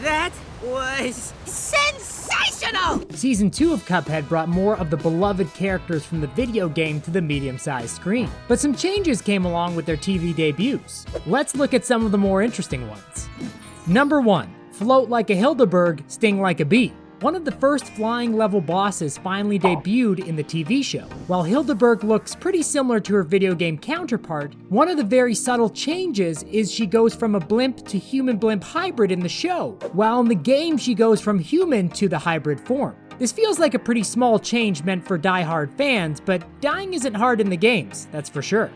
That was sensational! Season 2 of Cuphead brought more of the beloved characters from the video game to the medium-sized screen. But some changes came along with their TV debuts. Let's look at some of the more interesting ones. Number 1. Float like a Hildaberg, sting like a bee. One of the first flying level bosses finally debuted in the TV show. While Hildaberg looks pretty similar to her video game counterpart, one of the very subtle changes is she goes from a blimp to human-blimp hybrid in the show, while in the game she goes from human to the hybrid form. This feels like a pretty small change meant for die-hard fans, but dying isn't hard in the games, that's for sure.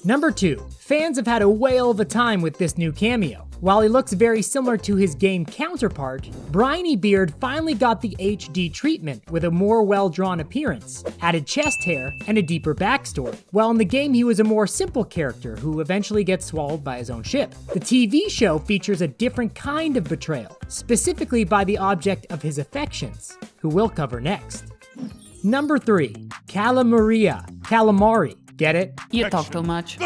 Number 2. Fans have had a whale of a time with this new cameo. While he looks very similar to his game counterpart, Brineybeard finally got the HD treatment with a more well-drawn appearance, added chest hair, and a deeper backstory. While in the game he was a more simple character who eventually gets swallowed by his own ship. The TV show features a different kind of betrayal, specifically by the object of his affections, who we'll cover next. Number 3. Cala Maria, Calamari. Get it? You talk too much.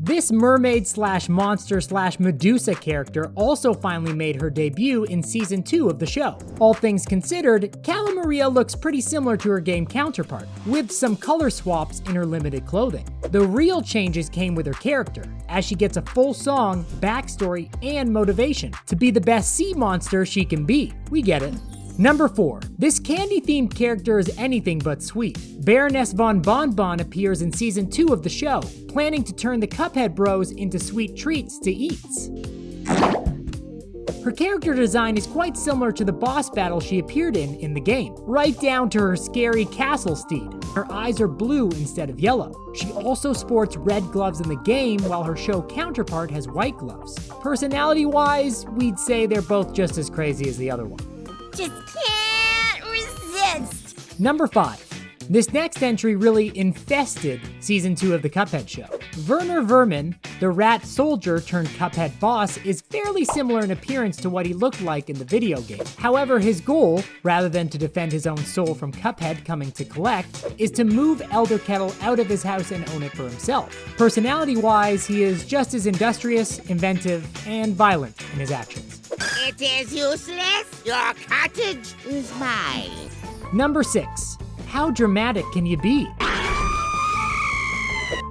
This mermaid/monster/Medusa character also finally made her debut in Season 2 of the show. All things considered, Cala Maria looks pretty similar to her game counterpart, with some color swaps in her limited clothing. The real changes came with her character, as she gets a full song, backstory, and motivation to be the best sea monster she can be. We get it. Number 4. This candy-themed character is anything but sweet. Baroness Von Bon Bon appears in Season 2 of the show, planning to turn the Cuphead bros into sweet treats to eats. Her character design is quite similar to the boss battle she appeared in the game, right down to her scary castle steed. Her eyes are blue instead of yellow. She also sports red gloves in the game, while her show counterpart has white gloves. Personality-wise, we'd say they're both just as crazy as the other one. Just can't resist. Number 5. This next entry really infested Season 2 of the Cuphead show. Werner Werman, the rat soldier turned Cuphead boss, is fairly similar in appearance to what he looked like in the video game. However, his goal, rather than to defend his own soul from Cuphead coming to collect, is to move Elder Kettle out of his house and own it for himself. Personality-wise, he is just as industrious, inventive, and violent in his actions. It is useless. Your cottage is mine. Number 6. How dramatic can you be?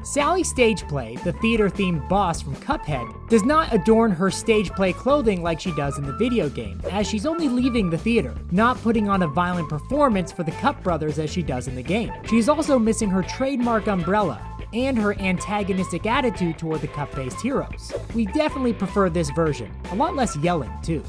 Sally Stageplay, the theater-themed boss from Cuphead, does not adorn her Stageplay clothing like she does in the video game, as she's only leaving the theater, not putting on a violent performance for the Cup brothers as she does in the game. She's also missing her trademark umbrella, and her antagonistic attitude toward the Cup-based heroes. We definitely prefer this version, a lot less yelling too.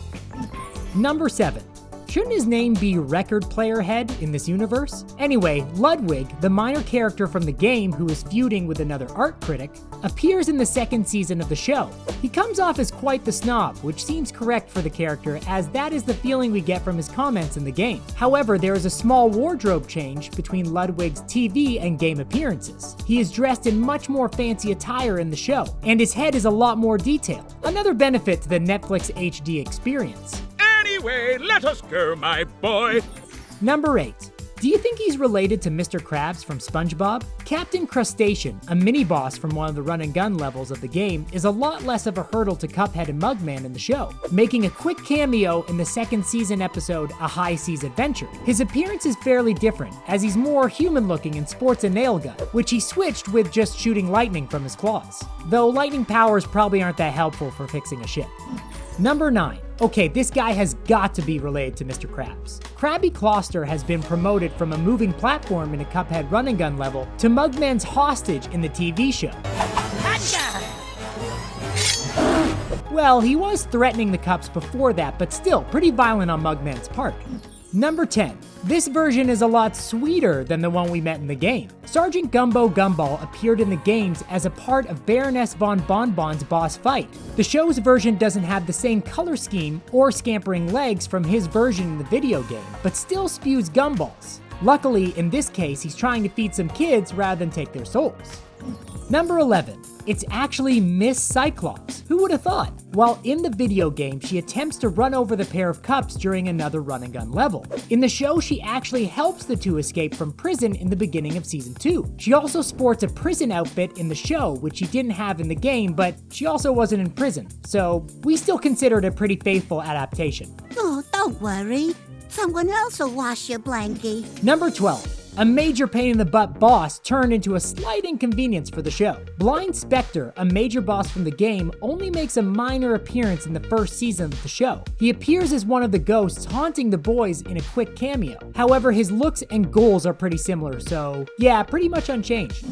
Number 7. Shouldn't his name be Record Player Head in this universe? Anyway, Ludwig, the minor character from the game who is feuding with another art critic, appears in the second season of the show. He comes off as quite the snob, which seems correct for the character, as that is the feeling we get from his comments in the game. However, there is a small wardrobe change between Ludwig's TV and game appearances. He is dressed in much more fancy attire in the show, and his head is a lot more detailed, another benefit to the Netflix HD experience. Anyway, let us go, my boy. Number 8. Do you think he's related to Mr. Krabs from SpongeBob? Kaptain Krustacean, a mini-boss from one of the run-and-gun levels of the game, is a lot less of a hurdle to Cuphead and Mugman in the show, making a quick cameo in the second season episode A High Seas Adventure. His appearance is fairly different, as he's more human-looking and sports a nail gun, which he switched with just shooting lightning from his claws. Though lightning powers probably aren't that helpful for fixing a ship. Number 9. Okay, this guy has got to be related to Mr. Krabs. Crabby Clawster has been promoted from a moving platform in a Cuphead run-and-gun level to Mugman's hostage in the TV show. Well, he was threatening the Cups before that, but still pretty violent on Mugman's part. Number 10. This version is a lot sweeter than the one we met in the game. Sergeant Gumbo Gumball appeared in the games as a part of Baroness Von Bon Bon's boss fight. The show's version doesn't have the same color scheme or scampering legs from his version in the video game, but still spews gumballs. Luckily, in this case, he's trying to feed some kids rather than take their souls. Number 11. It's actually Miss Cyclops. Who would have thought? While in the video game, she attempts to run over the pair of cups during another run and gun level. In the show, she actually helps the two escape from prison in the beginning of season 2. She also sports a prison outfit in the show, which she didn't have in the game, but she also wasn't in prison. So we still consider it a pretty faithful adaptation. Oh, don't worry. Someone else will wash your blankie. Number 12. A major pain-in-the-butt boss turned into a slight inconvenience for the show. Blind Specter, a major boss from the game, only makes a minor appearance in the first season of the show. He appears as one of the ghosts haunting the boys in a quick cameo. However, his looks and goals are pretty similar, so yeah, pretty much unchanged.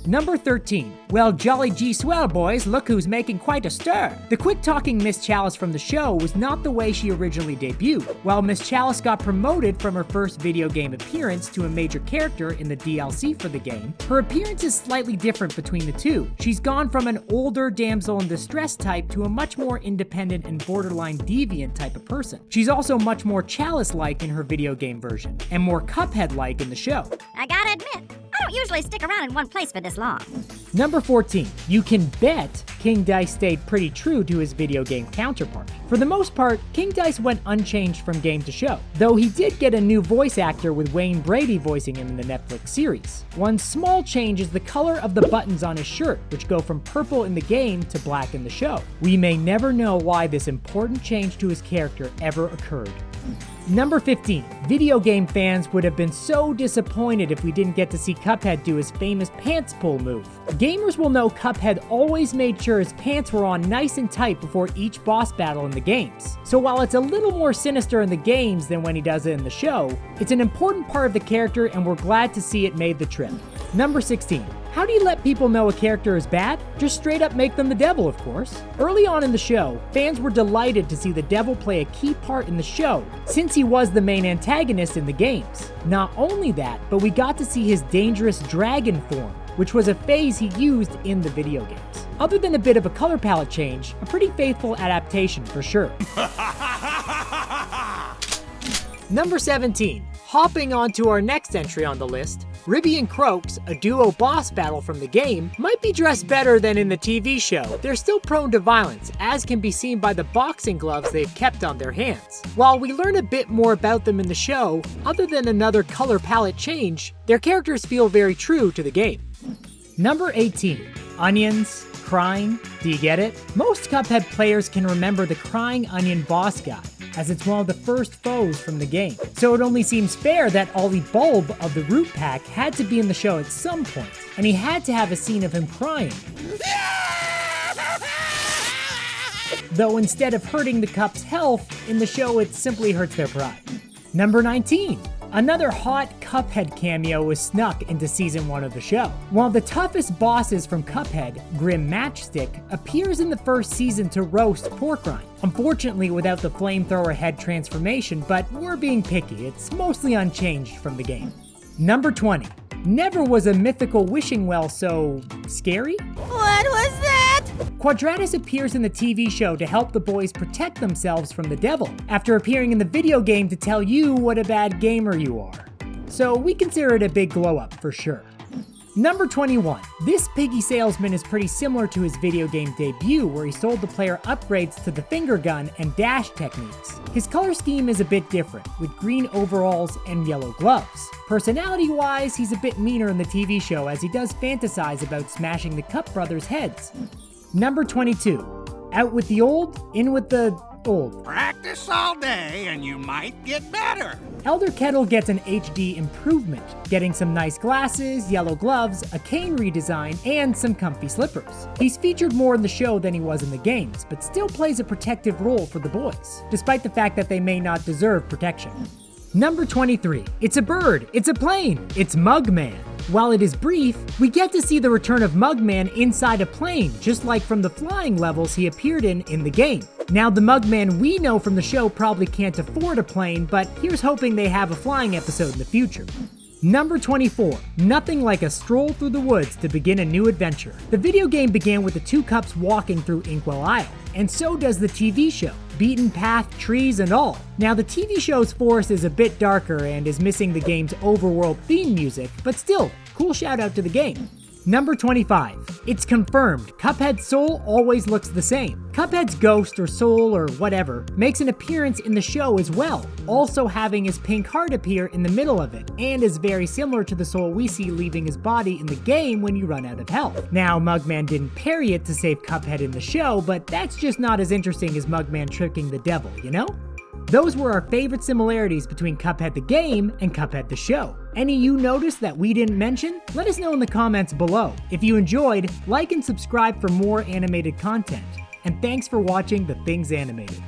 Number 13. Well, jolly gee swell, boys, look who's making quite a stir. The quick-talking Miss Chalice from the show was not the way she originally debuted. While Miss Chalice got promoted from her first video game appearance to a major character in the DLC for the game, her appearance is slightly different between the two. She's gone from an older damsel in distress type to a much more independent and borderline deviant type of person. She's also much more Chalice-like in her video game version, and more Cuphead-like in the show. I gotta admit, I don't usually stick around in one place for this long. Number 14. You can bet King Dice stayed pretty true to his video game counterpart. For the most part, King Dice went unchanged from game to show, though he did get a new voice actor with Wayne Brady voicing him in the Netflix series. One small change is the color of the buttons on his shirt, which go from purple in the game to black in the show. We may never know why this important change to his character ever occurred. Number 15. Video game fans would have been so disappointed if we didn't get to see Cuphead do his famous pants pull move. Gamers will know Cuphead always made sure his pants were on nice and tight before each boss battle in the games. So while it's a little more sinister in the games than when he does it in the show, it's an important part of the character and we're glad to see it made the trip. Number 16. How do you let people know a character is bad? Just straight up make them the devil, of course. Early on in the show, fans were delighted to see the devil play a key part in the show, since he was the main antagonist in the games. Not only that, but we got to see his dangerous dragon form, which was a phase he used in the video games. Other than a bit of a color palette change, a pretty faithful adaptation for sure. Number 17. Hopping on to our next entry on the list, Ribby and Croaks, a duo boss battle from the game, might be dressed better than in the TV show. They're still prone to violence, as can be seen by the boxing gloves they've kept on their hands. While we learn a bit more about them in the show, other than another color palette change, their characters feel very true to the game. Number 18. Onions. Crying. Do you get it? Most Cuphead players can remember the Crying Onion boss guy, as it's one of the first foes from the game. So it only seems fair that Ollie Bulb of the Root Pack had to be in the show at some point, and he had to have a scene of him crying. Though instead of hurting the Cup's health, in the show it simply hurts their pride. Number 19. Another hot Cuphead cameo was snuck into Season 1 of the show. One of the toughest bosses from Cuphead, Grim Matchstick, appears in the first season to roast Porkrind. Unfortunately without the flamethrower head transformation, but we're being picky, it's mostly unchanged from the game. Number 20. Never was a mythical wishing well so scary? What was that? Quadratus appears in the TV show to help the boys protect themselves from the devil, after appearing in the video game to tell you what a bad gamer you are. So we consider it a big glow up for sure. Number 21. This piggy salesman is pretty similar to his video game debut, where he sold the player upgrades to the finger gun and dash techniques. His color scheme is a bit different, with green overalls and yellow gloves. Personality-wise, he's a bit meaner in the TV show, as he does fantasize about smashing the Cup brothers' heads. Number 22. Out with the old, in with the old. Practice all day and you might get better. Elder Kettle gets an HD improvement, getting some nice glasses, yellow gloves, a cane redesign, and some comfy slippers. He's featured more in the show than he was in the games, but still plays a protective role for the boys, despite the fact that they may not deserve protection. Number 23. It's a bird, it's a plane, it's Mugman. While it is brief, we get to see the return of Mugman inside a plane, just like from the flying levels he appeared in the game. Now the Mugman we know from the show probably can't afford a plane, but here's hoping they have a flying episode in the future. Number 24. Nothing like a stroll through the woods to begin a new adventure. The video game began with the two Cups walking through Inkwell Isle, and so does the TV show. Beaten path, trees, and all. Now the TV show's forest is a bit darker and is missing the game's overworld theme music, but still, cool shout out to the game. Number 25. It's confirmed, Cuphead's soul always looks the same. Cuphead's ghost or soul or whatever makes an appearance in the show as well, also having his pink heart appear in the middle of it, and is very similar to the soul we see leaving his body in the game when you run out of health. Now, Mugman didn't parry it to save Cuphead in the show, but that's just not as interesting as Mugman tricking the devil, you know? Those were our favorite similarities between Cuphead the game and Cuphead the show. Any you noticed that we didn't mention? Let us know in the comments below. If you enjoyed, like and subscribe for more animated content. And thanks for watching The Things Animated.